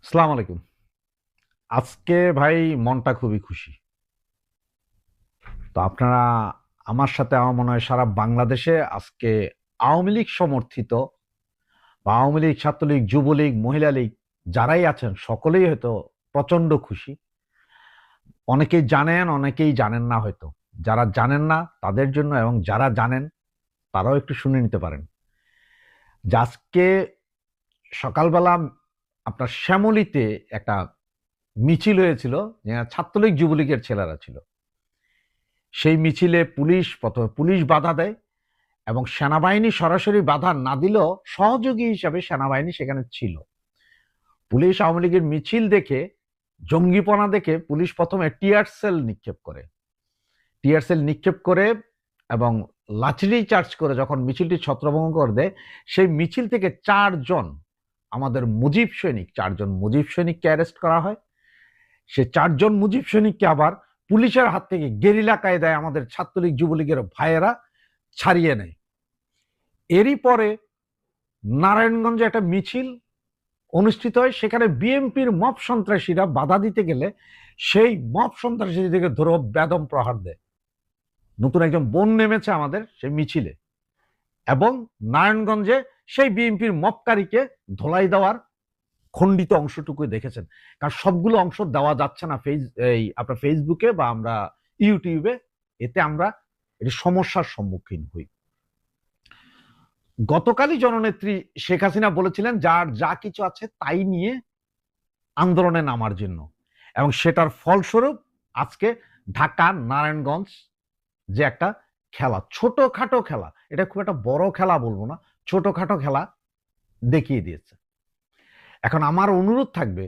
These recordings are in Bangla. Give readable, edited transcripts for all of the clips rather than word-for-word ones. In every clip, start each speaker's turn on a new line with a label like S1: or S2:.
S1: আসসালামু আলাইকুম। আজকে ভাই মনটা খুবই খুশি। তো আপনারা আমার সাথে আমার মনে হয় সারা বাংলাদেশে আজকে আওয়ামী লীগ সমর্থিত বা আওয়ামী লীগ, ছাত্রলীগ, যুবলীগ, মহিলা লীগ যারাই আছেন সকলেই হয়তো প্রচন্ড খুশি। অনেকেই জানেন, অনেকেই জানেন না হয়তো। যারা জানেন না তাদের জন্য এবং যারা জানেন তারাও একটু শুনে নিতে পারেন। যে আজকে সকালবেলা আপনার শ্যামলীতে একটা মিছিল হয়েছিল, যে ছাত্রলীগ, যুবলীগের ছেলেরা ছিল। সেই মিছিলে প্রথমে পুলিশ বাধা দেয় এবং সেনাবাহিনী সরাসরি বাধা না দিলেও সহযোগী হিসাবে সেনাবাহিনী সেখানে ছিল। পুলিশ আওয়ামী লীগের মিছিল দেখে, জঙ্গিপনা দেখে পুলিশ প্রথমে টিয়ার সেল নিক্ষেপ করে এবং লাঠি চার্জ করে যখন মিছিলটি ছত্রভঙ্গ করে দেয়, সেই মিছিল থেকে চারজন মুজিব সৈনিককে অ্যারেস্ট করা হয়। সে চারজন মুজিব সৈনিককে আবার পুলিশের হাত থেকে গেরিলা কায়দায় আমাদের ছাত্রলীগ, যুবলীগের ভাইয়েরা ছাড়িয়ে নেয়। এরই পরে নারায়ণগঞ্জে একটা মিছিল অনুষ্ঠিত হয়, সেখানে বিএনপির মব সন্ত্রাসীরা বাধা দিতে গেলে সেই মব সন্ত্রাসীদেরকে ধরে বেদম প্রহার দেয়। নতুন একজন বোন নেমেছে আমাদের সেই মিছিলে এবং নারায়ণগঞ্জে সেই বিএনপির মবকারীকে ধোলাই দেওয়ার খণ্ডিত অংশটুকু দেখেছেন। কারণ সবগুলো অংশ দেওয়া যাচ্ছে না আপনার ফেসবুকে বা আমরা ইউটিউবে, এতে আমরা এটি সমস্যার সম্মুখীন হই। গতকালই জননেত্রী শেখ হাসিনা বলেছিলেন যার যা কিছু আছে তাই নিয়ে আন্দোলনে নামার জন্য, এবং সেটার ফলস্বরূপ আজকে ঢাকা নারায়ণগঞ্জ যে একটা খেলা, ছোটখাটো খেলা, এটা খুব একটা বড় খেলা বলবো না, ছোটখাটো খেলা দেখিয়ে দিয়েছে। এখন আমার অনুরোধ থাকবে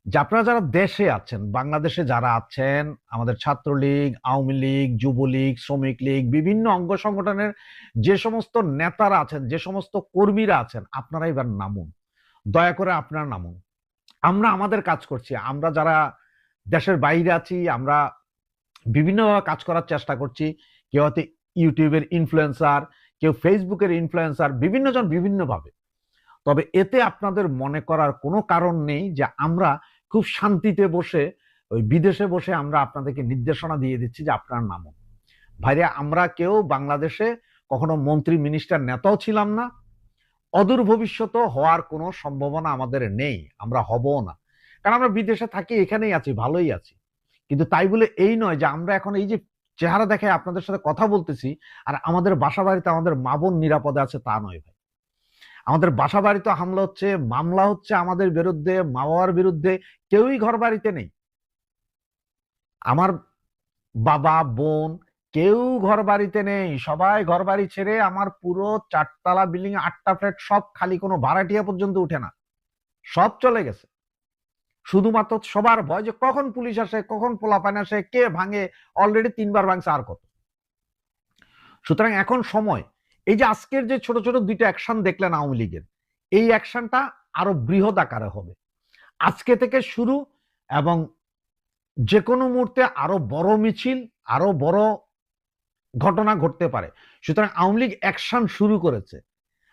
S1: যে আপনারা যারা দেশে আছেন, বাংলাদেশে যারা আছেন, আমাদের ছাত্রলীগ, আওয়ামী লীগ, যুবলীগ, শ্রমিক লীগ, বিভিন্ন অঙ্গ সংগঠনের যে সমস্ত নেতারা আছেন, যে সমস্ত কর্মীরা আছেন, আপনারা এবার নামুন, দয়া করে আপনারা নামুন। আমরা আমাদের কাজ করছি। আমরা যারা দেশের বাইরে আছি, আমরা বিভিন্নভাবে কাজ করার চেষ্টা করছি। কেউ হয়তো ইউটিউবের ইনফ্লুয়েন্সার, কেউ ফেসবুকের ইনফ্লুয়েন্সার, বিভিন্ন জন বিভিন্নভাবে। তবে এতে আপনাদের মনে করার কোনো কারণ নেই যে আমরা খুব শান্তিতে বসে ওই বিদেশে বসে আমরা আপনাদেরকে নির্দেশনা দিয়ে দিচ্ছি যে আপনার নামুন। ভাইরা, আমরা কেউ বাংলাদেশে কখনো মন্ত্রী, মিনিস্টার, নেতাও ছিলাম না। অদূর ভবিষ্যতেও হওয়ার কোনো সম্ভাবনা আমাদের নেই, আমরা হবও না। কারণ আমরা বিদেশে থাকি, এখানেই আছি, ভালোই আছি। কিন্তু তাই বলে এই নয় যে আমরা এখন এই যে চেহারা দেখে আপনাদের সাথে কথা বলতেছি আর আমাদের বাসা বাড়িতে আমাদের মা বোন নিরাপদে আছে, তা নয় ভাই। আমাদের বাসা বাড়িতে হামলা হচ্ছে, মামলা হচ্ছে আমাদের বিরুদ্ধে, মা বাবার বিরুদ্ধে, কেউই ঘর বাড়িতে নেই। আমার বাবা, বোন, কেউ ঘর বাড়িতে নেই। সবাই ঘর বাড়ি ছেড়ে, আমার পুরো 4 তলা বিল্ডিং, 8টা ফ্ল্যাট সব খালি, কোনো ভাড়াটিয়া পর্যন্ত উঠে না, সব চলে গেছে। শুধুমাত্র সবার ভয় যে কখন পুলিশ আসে, কখন পোলাপান আসে, কে ভাঙে। অলরেডি 3বার ভাঙছে, আর কত। সুতরাং এখন সময়, এই যে আজকের যে ছোট ছোট 2টা অ্যাকশন দেখলেন আওয়ামী লীগের, এই অ্যাকশনটা আরো বৃহৎ আকারে হবে আজকে থেকে শুরু, এবং যে কোনো মুহূর্তে আরো বড় মিছিল, আরো বড় ঘটনা ঘটতে পারে। সুতরাং আওয়ামী লীগ অ্যাকশন শুরু করেছে,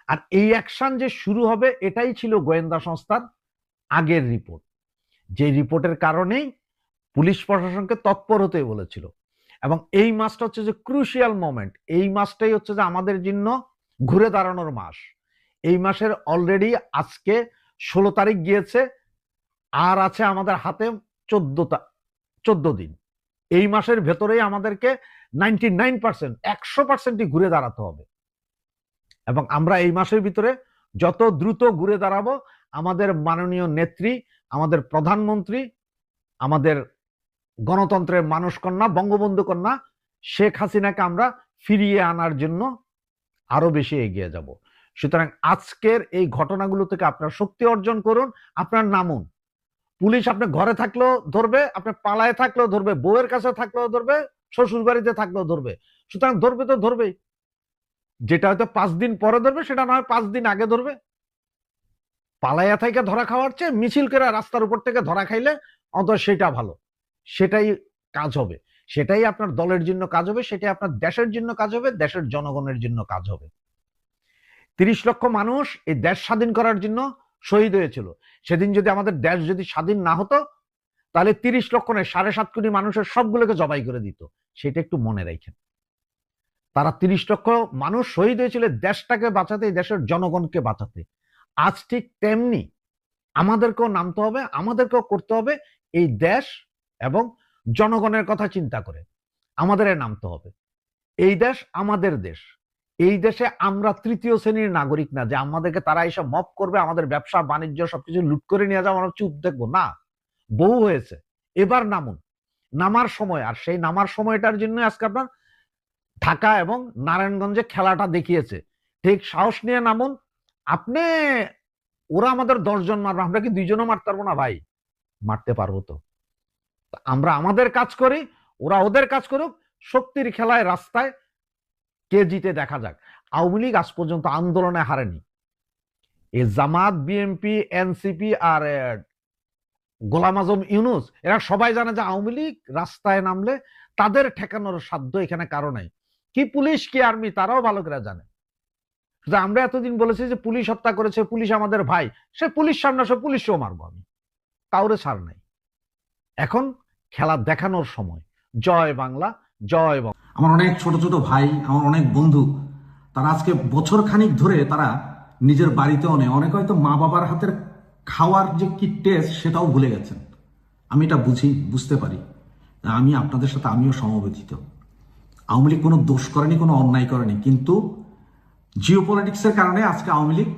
S1: আর এই অ্যাকশন যে শুরু হবে এটাই ছিল গোয়েন্দা সংস্থার আগের রিপোর্ট, যে রিপোর্টের কারণেই পুলিশ প্রশাসনকে তৎপর হতে বলেছিল। এবং এই মাসটা হচ্ছে যে ক্রুশিয়াল মোমেন্ট, এই মাসটাই হচ্ছে যে আমাদের জন্য ঘুরে দাঁড়ানোর মাস। এই মাসের অলরেডি আজকে 16 তারিখ গিয়েছে, আর আছে আমাদের হাতে 14 দিন। এই মাসের ভেতরেই আমাদেরকে 99%, 100%ই ঘুরে দাঁড়াতে হবে। এবং আমরা এই মাসের ভিতরে যত দ্রুত ঘুরে দাঁড়াবো, আমাদের মাননীয় নেত্রী, আমাদের প্রধানমন্ত্রী, আমাদের গণতন্ত্রের মানুষ কন্যা, বঙ্গবন্ধু কন্যা শেখ হাসিনাকে আমরা ফিরিয়ে আনার জন্য আরো বেশি এগিয়ে যাব। সুতরাং আজকের এই ঘটনাগুলো থেকে আপনার শক্তি অর্জন করুন, আপনার নামুন। পুলিশ আপনার ঘরে থাকলেও ধরবে, আপনার পালায় থাকলেও ধরবে, বউয়ের কাছে থাকলেও ধরবে, শ্বশুর বাড়িতে থাকলেও ধরবে। সুতরাং ধরবে তো ধরবেই। যেটা হয়তো 5 দিন পরে ধরবে, সেটা নয় 5 দিন আগে ধরবে। পালাইয়া থেকে ধরা খাওয়ার চেয়ে মিছিল করে রাস্তার উপর থেকে ধরা খাইলে অন্তত সেটা ভালো, সেটাই কাজ হবে, সেটাই আপনার দলের জন্য কাজ হবে, সেটাই আপনার দেশের জন্য কাজ হবে, দেশের জনগণের জন্য কাজ হবে। 30 লক্ষ মানুষ এই দেশ স্বাধীন করার জন্য শহীদ হয়েছিল। সেদিন যদি আমাদের দেশ যদি স্বাধীন না হতো, তাহলে 30 লক্ষ নয় 7.5 কোটি মানুষের সবগুলোকে জবাই করে দিত। সেটা একটু মনে রাখেন। তারা 30 লক্ষ মানুষ শহীদ হয়েছিল দেশটাকে বাঁচাতে, দেশের জনগণকে বাঁচাতে। আজ ঠিক তেমনি আমাদেরকেও নামতে হবে, আমাদেরকেও করতে হবে এই দেশ এবং জনগণের কথা চিন্তা করে আমাদের নামতে হবে। এই দেশ আমাদের দেশ। এই দেশে আমরা তৃতীয় শ্রেণীর নাগরিক না যে আমাদেরকে তারা এসে মপ করবে, আমাদের ব্যবসা বাণিজ্য সবকিছু লুট করে নিয়ে যাবো, আমরা চুপ দেখবো না। বহু হয়েছে, এবার নামুন, নামার সময়। আর সেই নামার সময়টার জন্য আজকে আপনার ঢাকা এবং নারায়ণগঞ্জে খেলাটা দেখিয়েছে। ঠিক সাহস নিয়ে নামুন। আপনি ওরা আমাদের 10 জন মারবে, আমরা কি 2 জনও মারতে পারবো না ভাই? মারতে পারবো তো। আমরা আমাদের কাজ করি, ওরা ওদের কাজ করুক। শক্তির খেলায় রাস্তায় কে জিতে দেখা যাক। আওয়ামী লীগ আজ পর্যন্ত আন্দোলনে হারেনি। এই জামাত, বিএনপি, এনসিপি আর গোলাম আজম ইউনুস এরা সবাই জানে যে আওয়ামী লীগ রাস্তায় নামলে তাদের ঠেকানোর সাধ্য এখানে কারো নাই। কি পুলিশ কি আর্মি তারাও ভালো করে জানে। আমরা এতদিন বলেছি যে পুলিশ হত্যা করেছে, পুলিশ আমাদের ভাই। সে পুলিশ সামনে আসে, পুলিশও মারবো আমি, কাউরে ছাড় নাই। এখন খেলা দেখানোর সময়। জয় বাংলা, জয় বাংলা।
S2: আমার অনেক ছোট ছোট ভাই, আমার অনেক বন্ধু, তারা আজকে বছর খানিক ধরে তারা নিজের বাড়িতেও নেই, অনেক হয়তো মা বাবার হাতের খাওয়ার যে কি টেস্ট সেটাও ভুলে গেছেন। আমি এটা বুঝতে পারি। আমি আপনাদের সাথে আমিও সমবেত। আওয়ামী লীগ কোনো দোষ করেনি, কোনো অন্যায় করেনি, কিন্তু জিও পলিটিক্সের কারণে আজকে আওয়ামী লীগ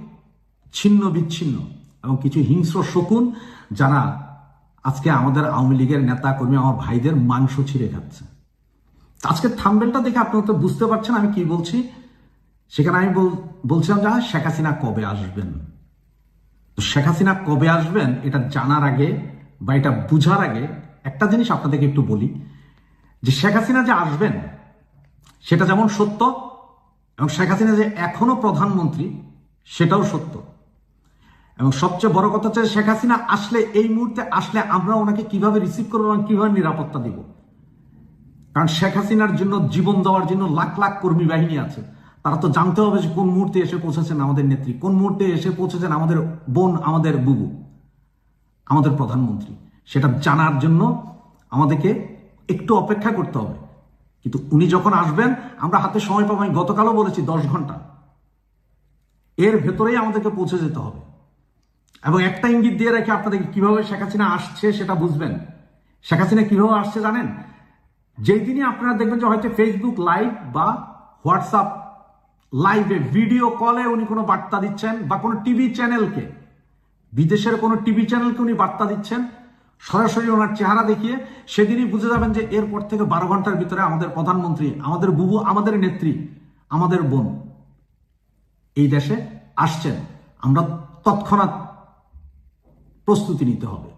S2: ছিন্ন বিচ্ছিন্ন এবং কিছু হিংস্র শকুন যারা আজকে আমাদের আওয়ামী লীগের নেতা কর্মী, আমার ভাইদের মাংস ছিঁড়ে খাচ্ছে। আজকে থাম্বনেলটা দেখে আপনারা তো বুঝতে পারছেন আমি কি বলছি। সেখানে আমি বলছিলাম যে শেখ হাসিনা কবে আসবেন। তো শেখ হাসিনা কবে আসবেন এটা জানার আগে বা এটা বুঝার আগে একটা জিনিস আপনাদেরকে একটু বলি, যে শেখ হাসিনা যে আসবেন সেটা যেমন সত্য, এবং শেখ হাসিনা যে এখনো প্রধানমন্ত্রী সেটাও সত্য। এবং সবচেয়ে বড় কথা হচ্ছে শেখ হাসিনা আসলে, এই মুহূর্তে আসলে আমরা ওনাকে কিভাবে রিসিভ করবো এবং কিভাবে নিরাপত্তা দিব। কারণ শেখ হাসিনার জন্য জীবন দেওয়ার জন্য লাখ লাখ কর্মী বাহিনী আছে। তারা তো জানতে হবে যে কোন মুহূর্তে এসে পৌঁছেছেন আমাদের নেত্রী, কোন মুহূর্তে এসে পৌঁছেছেন আমাদের বোন, আমাদের বুবু, আমাদের প্রধানমন্ত্রী। সেটা জানার জন্য আমাদেরকে একটু অপেক্ষা করতে হবে। কিন্তু উনি যখন আসবেন আমরা হাতে সময় পাবো। আমি গতকালও বলেছি 10 ঘন্টা, এর ভেতরেই আমাদেরকে পৌঁছে যেতে হবে। এবং একটা ইঙ্গিত দিয়ে রেখে আপনাদেরকে কিভাবে শেখ হাসিনা আসছে সেটা বুঝবেন। শেখ হাসিনা কিভাবে আসছে জানেন? যেই দিনই আপনারা দেখবেন যে হয়তো ফেসবুক লাইভ বা হোয়াটসঅ্যাপ লাইভে ভিডিও কলে উনি কোনো বার্তা দিচ্ছেন, বা কোনো টিভি চ্যানেলকে, বিদেশের কোনো টিভি চ্যানেলকে উনি বার্তা দিচ্ছেন সরাসরি ওনার চেহারা দেখিয়ে, সেদিনই বুঝে যাবেন যে এরপর থেকে 12 ঘন্টার ভিতরে আমাদের প্রধানমন্ত্রী, আমাদের বুবু, আমাদের নেত্রী, আমাদের বোন এই দেশে আসছেন। আমরা তৎক্ষণাৎ প্রস্তুতি নিতে হবে।